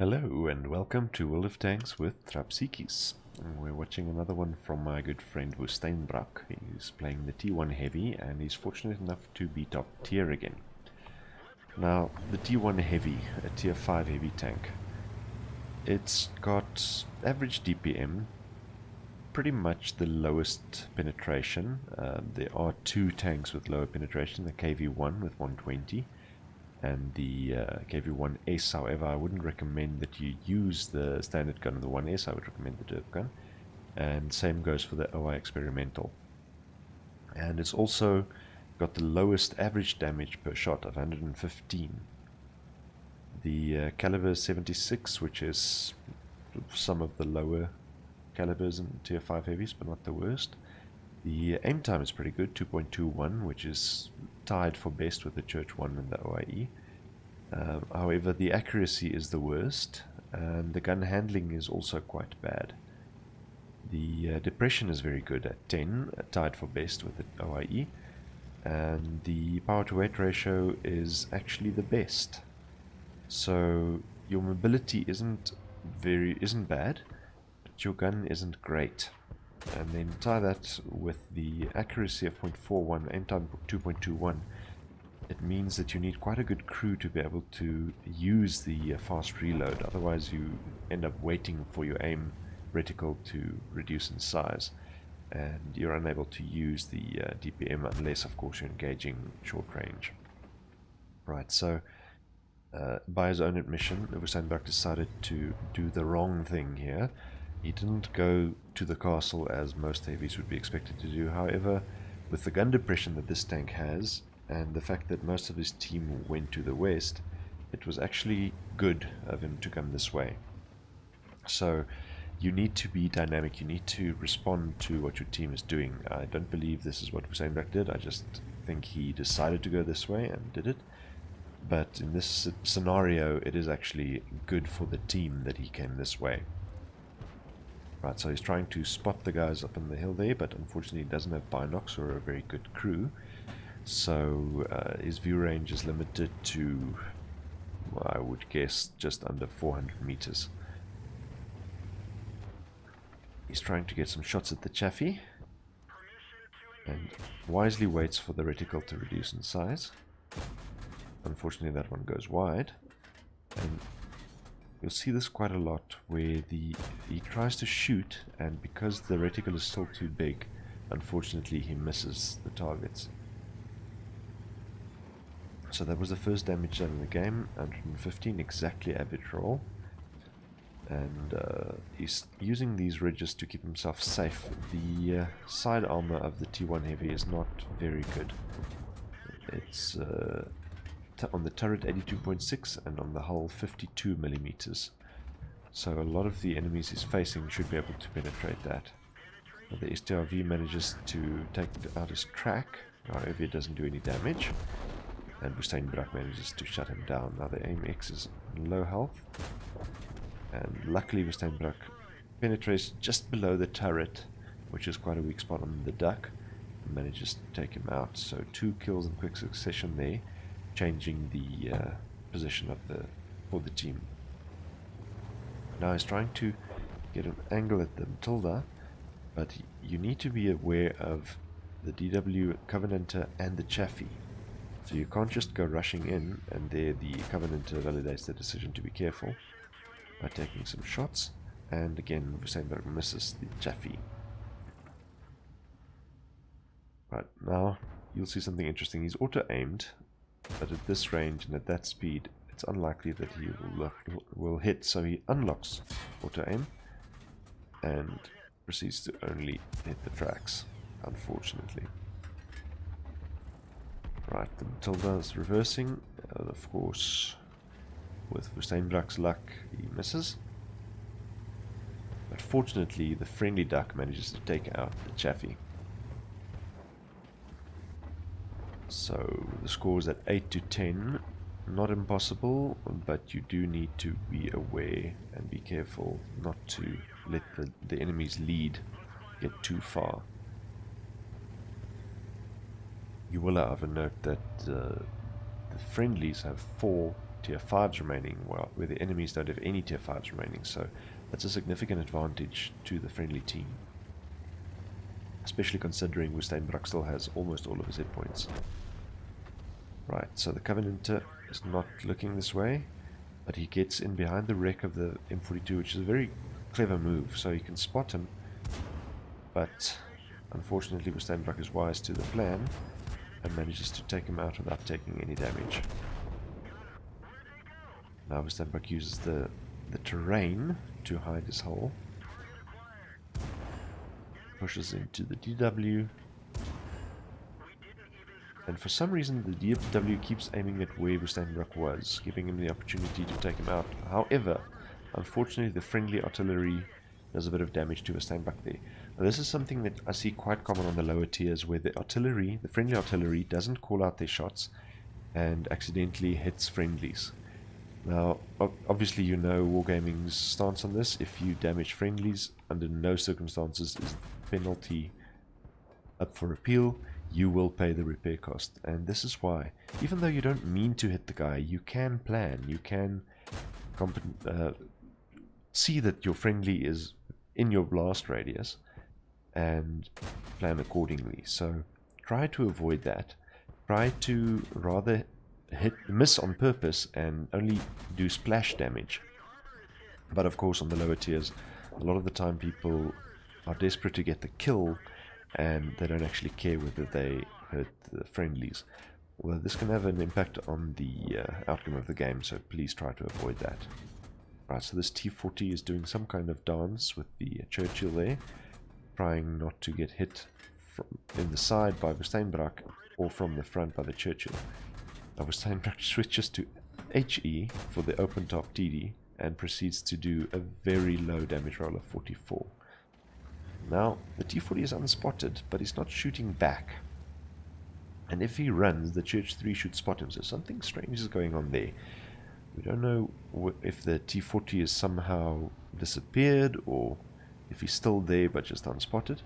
Hello and welcome to World of Tanks with Trapsikis. We're watching another one from my good friend WoestynBrak. He's playing the T1 heavy and he's fortunate enough to be top tier again. Now, the T1 heavy, a tier 5 heavy tank, it's got average DPM, pretty much the lowest penetration. There are two tanks with lower penetration, the KV1 with 120 and the KV1S. However, I wouldn't recommend that you use the standard gun of the 1S. I would recommend the derp gun, and same goes for the OI experimental. And it's also got the lowest average damage per shot of 115. The caliber 76, which is some of the lower calibers in tier 5 heavies, but not the worst. The aim time is pretty good, 2.21, which is tied for best with the Church 1 and the OIE. However, the accuracy is the worst, and the gun handling is also quite bad. The depression is very good at 10, tied for best with the OIE, and the power to weight ratio is actually the best. So your mobility isn't bad, but your gun isn't great. And then tie that with the accuracy of 0.41, aim time 2.21, it means that you need quite a good crew to be able to use the fast reload. Otherwise you end up waiting for your aim reticle to reduce in size, and you're unable to use the DPM unless of course you're engaging short range. Right, so by his own admission, WoestynBrak decided to do the wrong thing here. He didn't go to the castle as most heavies would be expected to do. However, with the gun depression that this tank has, and the fact that most of his team went to the west, it was actually good of him to come this way. So you need to be dynamic, you need to respond to what your team is doing. I don't believe this is what WoestynBrak did, I just think he decided to go this way and did it. But in this scenario, it is actually good for the team that he came this way. Right, so he's trying to spot the guys up on the hill there, but unfortunately he doesn't have binocs or a very good crew. So his view range is limited to, well, I would guess, just under 400 meters. He's trying to get some shots at the Chaffee, and wisely waits for the reticle to reduce in size. Unfortunately that one goes wide, and you'll see this quite a lot where he tries to shoot, and because the reticle is still too big, unfortunately he misses the targets. So that was the first damage done in the game, 115, exactly average roll. And he's using these ridges to keep himself safe. The side armor of the T1 heavy is not very good. It's on the turret 82.6 and on the hull 52 millimeters. So a lot of the enemies he's facing should be able to penetrate that. The STRV manages to take out his track, however it doesn't do any damage, and WoestynBrak manages to shut him down. Now the aim X is low health, and luckily WoestynBrak penetrates just below the turret, which is quite a weak spot on the duck, and manages to take him out. So 2 kills in quick succession there, changing the position of for the team. Now he's trying to get an angle at the Matilda, but you need to be aware of the DW, Covenanter, and the Chaffee. So you can't just go rushing in, and there the Covenanter validates the decision to be careful by taking some shots, and again WoestynBrak misses the Chaffee. Right, now you'll see something interesting. He's auto-aimed, but at this range and at that speed, it's unlikely that he will hit, so he unlocks auto-aim and proceeds to only hit the tracks, unfortunately. Right, the Matilda is reversing, of course, with WoestynBrak's luck, he misses. But fortunately, the friendly duck manages to take out the Chaffee. So the score is at 8-10, not impossible, but you do need to be aware and be careful not to let the enemy's lead get too far. You will however note that the friendlies have 4 tier 5s remaining, where the enemies don't have any tier 5s remaining, so that's a significant advantage to the friendly team. Especially considering WoestynBrak still has almost all of his hit points. Right, so the Covenanter is not looking this way, but he gets in behind the wreck of the M42, which is a very clever move, so you can spot him, but unfortunately WoestynBrak is wise to the plan and manages to take him out without taking any damage. Now WoestynBrak uses the terrain to hide his hole. Pushes into the DW. And for some reason the DW keeps aiming at where WoestynBrak was, giving him the opportunity to take him out. However, unfortunately the friendly artillery does a bit of damage to WoestynBrak there. Now, this is something that I see quite common on the lower tiers, where the friendly artillery doesn't call out their shots and accidentally hits friendlies. Now, obviously you know Wargaming's stance on this. If you damage friendlies, under no circumstances is penalty up for appeal. You will pay the repair cost, and this is why, even though you don't mean to hit the guy, you can plan, you can see that your friendly is in your blast radius and plan accordingly. So try to avoid that. Try to rather miss on purpose and only do splash damage. But of course on the lower tiers, a lot of the time people are desperate to get the kill and they don't actually care whether they hurt the friendlies. Well, this can have an impact on the outcome of the game, so please try to avoid that. Right, so this T40 is doing some kind of dance with the Churchill there, trying not to get hit from in the side by WoestynBrak or from the front by the Churchill. Now WoestynBrak switches to HE for the open top TD and proceeds to do a very low damage roll of 44. Now, the T40 is unspotted, but he's not shooting back. And if he runs, the Church 3 should spot him, so something strange is going on there. We don't know if the T40 is somehow disappeared, or if he's still there but just unspotted.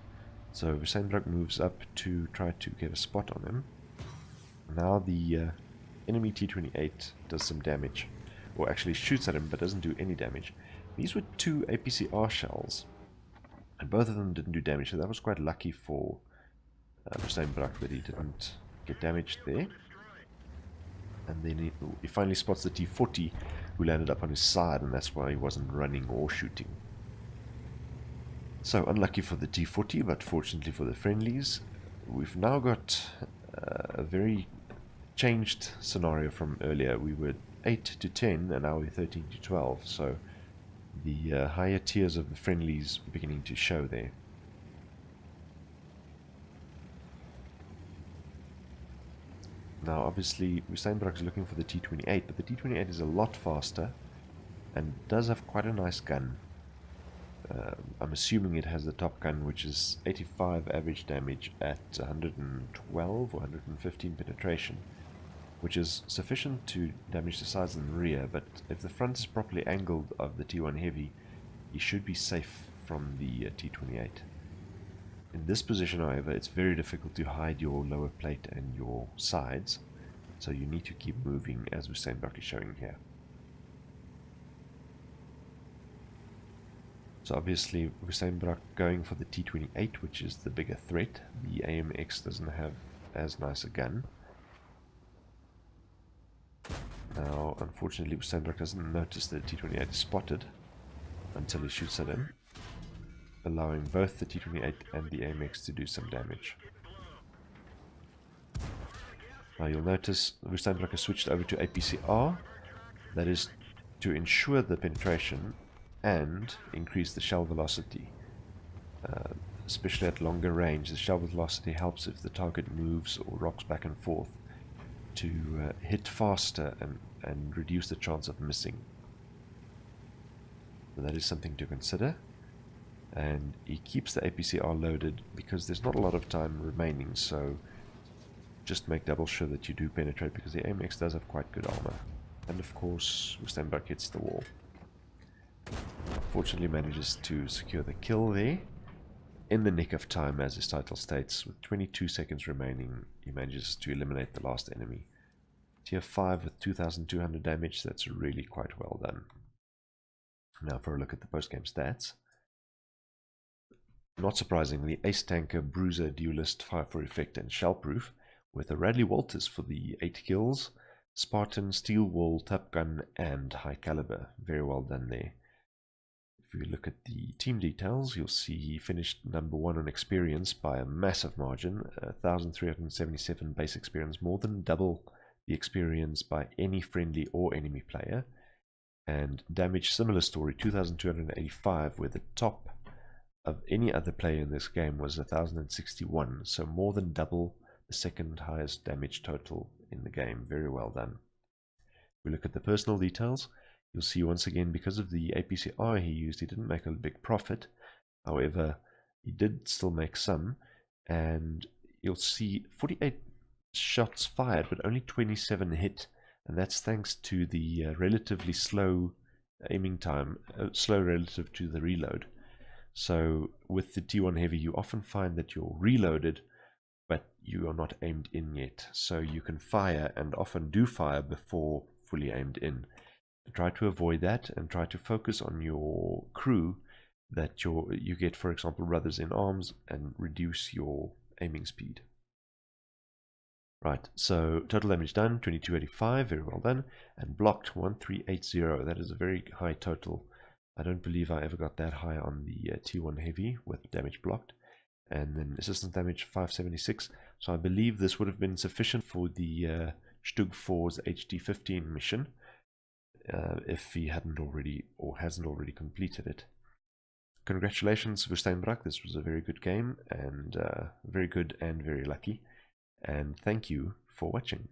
So WoestynBrak moves up to try to get a spot on him. Now the enemy T28 does some damage, or actually shoots at him but doesn't do any damage. These were 2 APCR shells, and both of them didn't do damage, so that was quite lucky for WoestynBrak that he didn't get damaged there. And then he finally spots the T40, who landed up on his side, and that's why he wasn't running or shooting. So unlucky for the T40, but fortunately for the friendlies, we've now got a very changed scenario from earlier. We were 8 to 10, and now we're 13 to 12, so the higher tiers of the friendlies beginning to show there. Now obviously WoestynBrak is looking for the T28, but the T28 is a lot faster and does have quite a nice gun. I'm assuming it has the top gun, which is 85 average damage at 112 or 115 penetration, which is sufficient to damage the sides and the rear, but if the front is properly angled of the T1 Heavy, you should be safe from the T28. In this position, however, it's very difficult to hide your lower plate and your sides, so you need to keep moving, as WoestynBrak is showing here. So obviously WoestynBrak going for the T28, which is the bigger threat. The AMX doesn't have as nice a gun. Now, unfortunately, WoestynBrak doesn't notice that the T28 is spotted until he shoots at him, allowing both the T28 and the AMX to do some damage. Now you'll notice WoestynBrak has switched over to APCR. That is to ensure the penetration and increase the shell velocity. Especially at longer range, the shell velocity helps if the target moves or rocks back and forth to hit faster and reduce the chance of missing. So that is something to consider. And he keeps the APCR loaded because there's not a lot of time remaining, so just make double sure that you do penetrate, because the AMX does have quite good armor. And of course WoestynBrak hits the wall. Fortunately manages to secure the kill there in the nick of time, as his title states. With 22 seconds remaining, he manages to eliminate the last enemy. Tier 5 with 2200 damage. That's really quite well done. Now for a look at the post-game stats. Not surprisingly, Ace Tanker, Bruiser, Duelist, Fire for Effect, and Shellproof, with a Radley-Walters for the 8 kills, Spartan, Steel Wall, Tap Gun, and High Caliber. Very well done there. If you look at the team details, you'll see he finished number 1 on experience by a massive margin, 1,377 base experience, more than double the experience by any friendly or enemy player. And damage, similar story, 2,285, where the top of any other player in this game was 1,061, so more than double the second highest damage total in the game. Very well done. If we look at the personal details, you'll see once again, because of the APCR he used, he didn't make a big profit. However, he did still make some, and you'll see 48 shots fired, but only 27 hit, and that's thanks to the relatively slow aiming time, slow relative to the reload. So with the T1 Heavy, you often find that you're reloaded, but you are not aimed in yet. So you can fire, and often do fire, before fully aimed in. Try to avoid that, and try to focus on your crew that you get, for example, brothers in arms, and reduce your aiming speed. Right, so total damage done, 2285, very well done, and blocked, 1380, that is a very high total. I don't believe I ever got that high on the T1 Heavy with damage blocked. And then assistance damage 576. So I believe this would have been sufficient for the Stug 4's HD15 mission if he hadn't already, or hasn't already completed it. Congratulations, WoestynBrak. This was a very good game, and very good and very lucky. And thank you for watching.